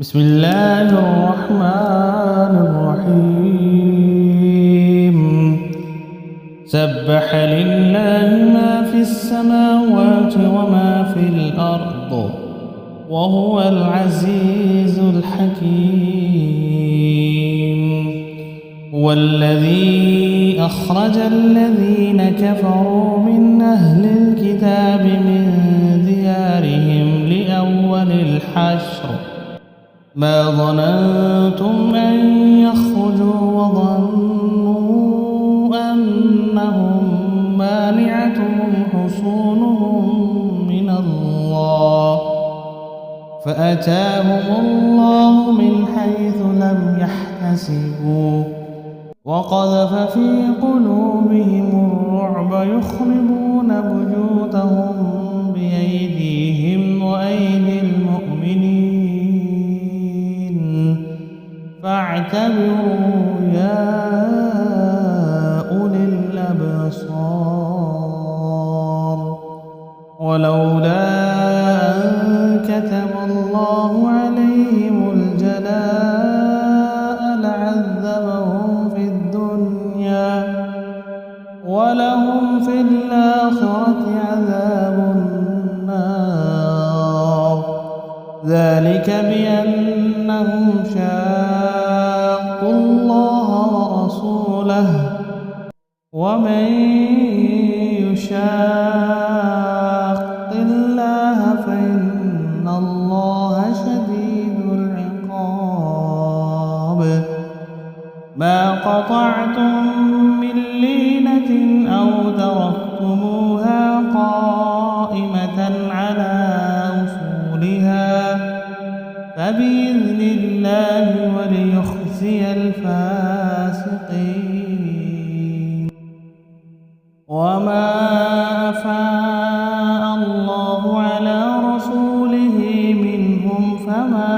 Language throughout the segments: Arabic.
بسم الله الرحمن الرحيم سبح لله ما في السماوات وما في الأرض وهو العزيز الحكيم هو الذي أخرج الذين كفروا من أهل الكتاب من ديارهم لأول الحشر ما ظننتم أن يخرجوا وظنوا أنهم مانعتهم حصونهم من الله فأتاهم الله من حيث لم يحتسبوا وقذف في قلوبهم الرعب يخربون بيوتهم بأيديهم وأيدي المؤمنين فاعتبروا يا أولي الأبصار ولولا أن كتب الله عليهم الجلاء لعذبهم في الدنيا ولهم في الآخرة عذاب النار ذلك بأنهم شاقوا الله ورسوله ومن يشاق الله فإن الله شديد العقاب ما قطعتم من لينة أو تركتموها قائمة على أصولها فبإذن الله وليخزي الفاسقين وما أفاء الله على رسوله منهم فما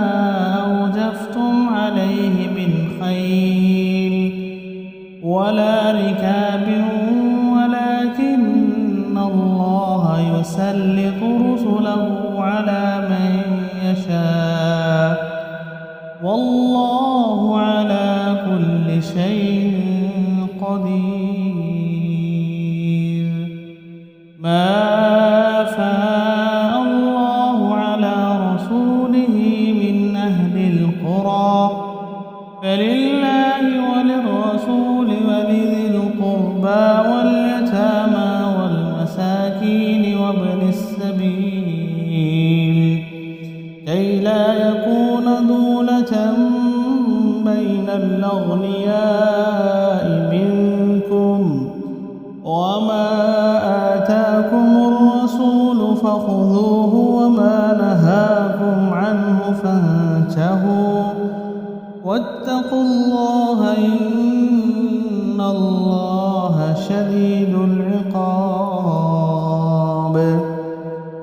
أوجفتم عليه من خيل ولا ركاب ولكن الله يسلط رسله على من يشاء والله على كل شيء قدير ما أفاء الله على رسوله من أهل القرى فلله وللرسول ولذي القربى واليتامى والمساكين وابن السبيل كي لا يكون دولة بين الأغنياء منكم وما آتاكم الرسول فخذوه وما نهاكم عنه فانتهوا واتقوا الله إن الله شديد العقاب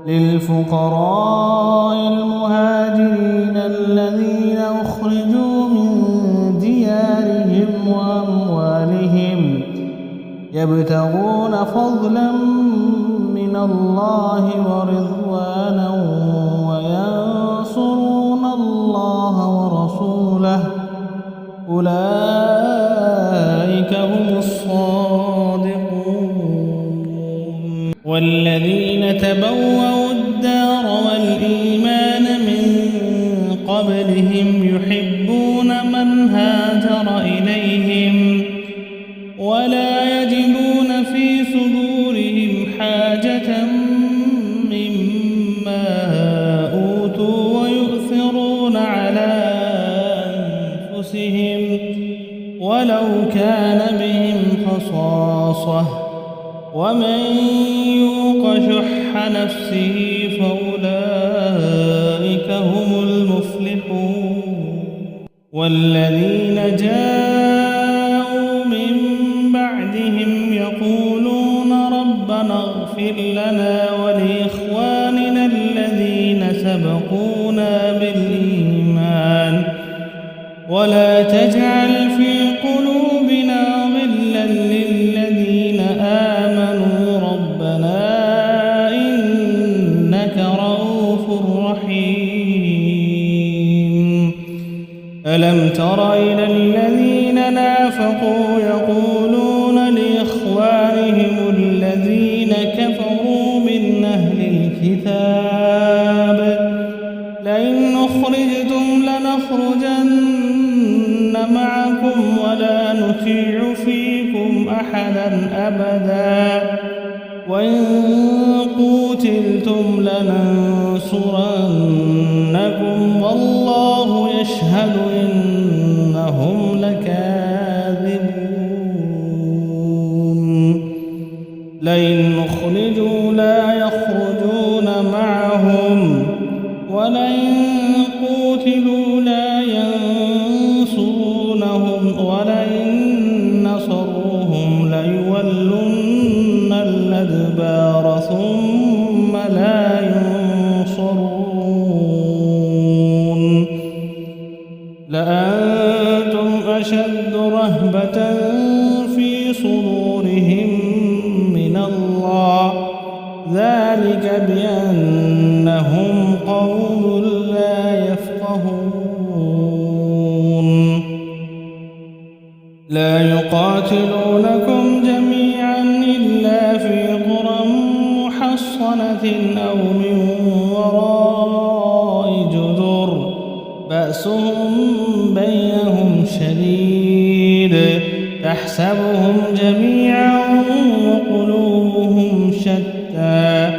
للفقراء المهاجرين الذين أخرجوا من ديارهم وأموالهم يبتغون فضلا من الله ورضوانا وينصرون الله ورسوله أولئك هم الصادقون والذين تبوأوا الدار والإيمان من قبلهم يحبون من هاجر إليهم ولا يجدون في صدورهم حاجة مما أوتوا ويؤثرون على أنفسهم ولو كان بهم خصاصة ومن يوق شح نفسه فأولئك هم المفلحون والذين جاءوا من بعدهم يقولون ربنا اغفر لنا ولإخواننا الذين سبقونا بالإيمان ولا تجعل في قلوبنا غلا للذين آمنوا ربنا إنك رؤوف رحيم ألم تر إلى الذين نافقوا يقولون لإخوانهم الذين كفروا من أهل الكتاب لئن أخرجتم لنخرجن معكم ولا نطيع فيكم أحدا أبدا وإن قوتلتم لننصرنكم والله يشهد إنهم لكاذبون لئن أخرجوا لا يخرجون معهم ولئن قوتلوا لا ينصرونهم ولئن نصروهم ليولن الأدبار ثم لا ينصرون لأنتم أشد رهبة في صدورهم من الله ذلك بأنهم قوم لا يفقهون لا يقاتلونكم جميعا إلا في قرى محصنة أو من وراء جدر بأسهم بينهم شديد تحسبهم جميعا وقلوبهم شتى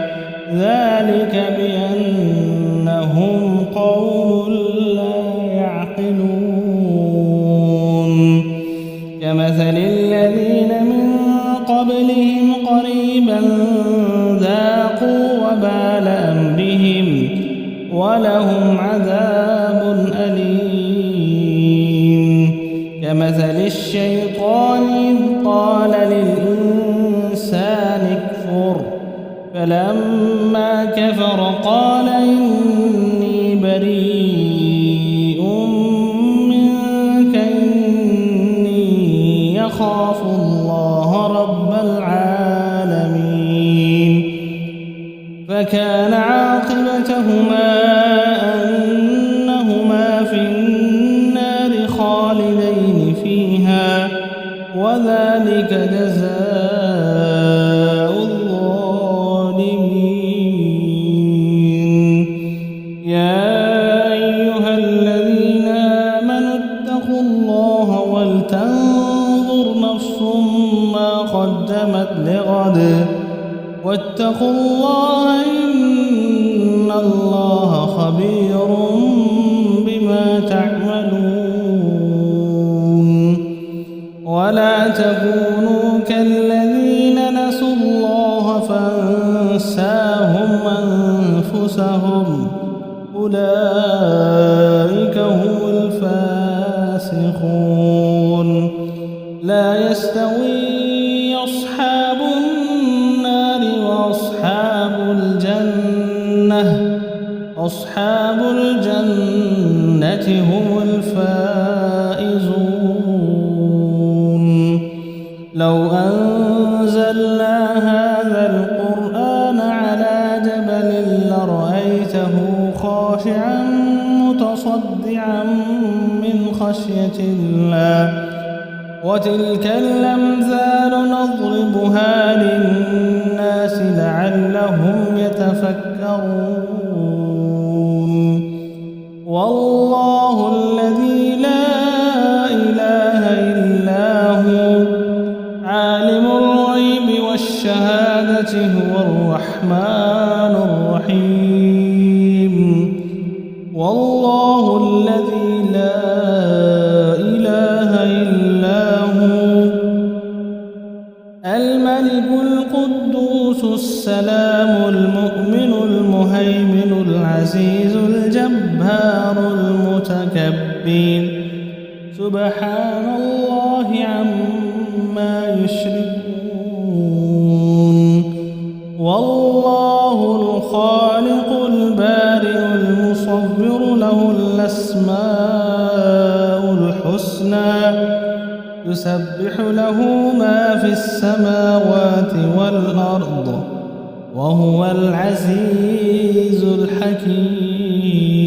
ذلك بأنهم قوم لا يعقلون كمثل الذين من قبلهم قريبا ذاقوا وبال أمرهم ولهم عذاب أليم كمثل الشيطان إذ قال للإنسان اكفر فلما كفر قال إني بريء منك إني يخاف الله رب العالمين فكان عاقبتهما أنهما في النار خالدين فيها وذلك جزاء الظالمين يا أيها الذين آمنوا اتقوا الله ولتنظر نفس ما قدمت لغد واتقوا الله إن الله خبير بما تعملون ولا تكونوا كالذين نسوا الله فانساهم أنفسهم أولئك هم الفاسقون لا يستوي أصحاب النار وأصحاب الجنة أصحاب الجنة هم الفائزون لو أنزلنا هذا القرآن على جبل لرأيته خاشعا متصدعا من خشية الله وتلك الأمثال نضربها للناس لعلهم يتفكرون والله الذي لا إله إلا هو عالم الغيب والشهادة هو الرحمن الرحيم والله الذي لا إله إلا هو الملك القدوس السلام المؤمن المهيمن العزيز الجبار المتكبر سبحان الله عما يشركون والله الخالق البارئ المصور له الأسماء الحسنى يسبح له ما في السماوات والأرض وهو العزيز الحكيم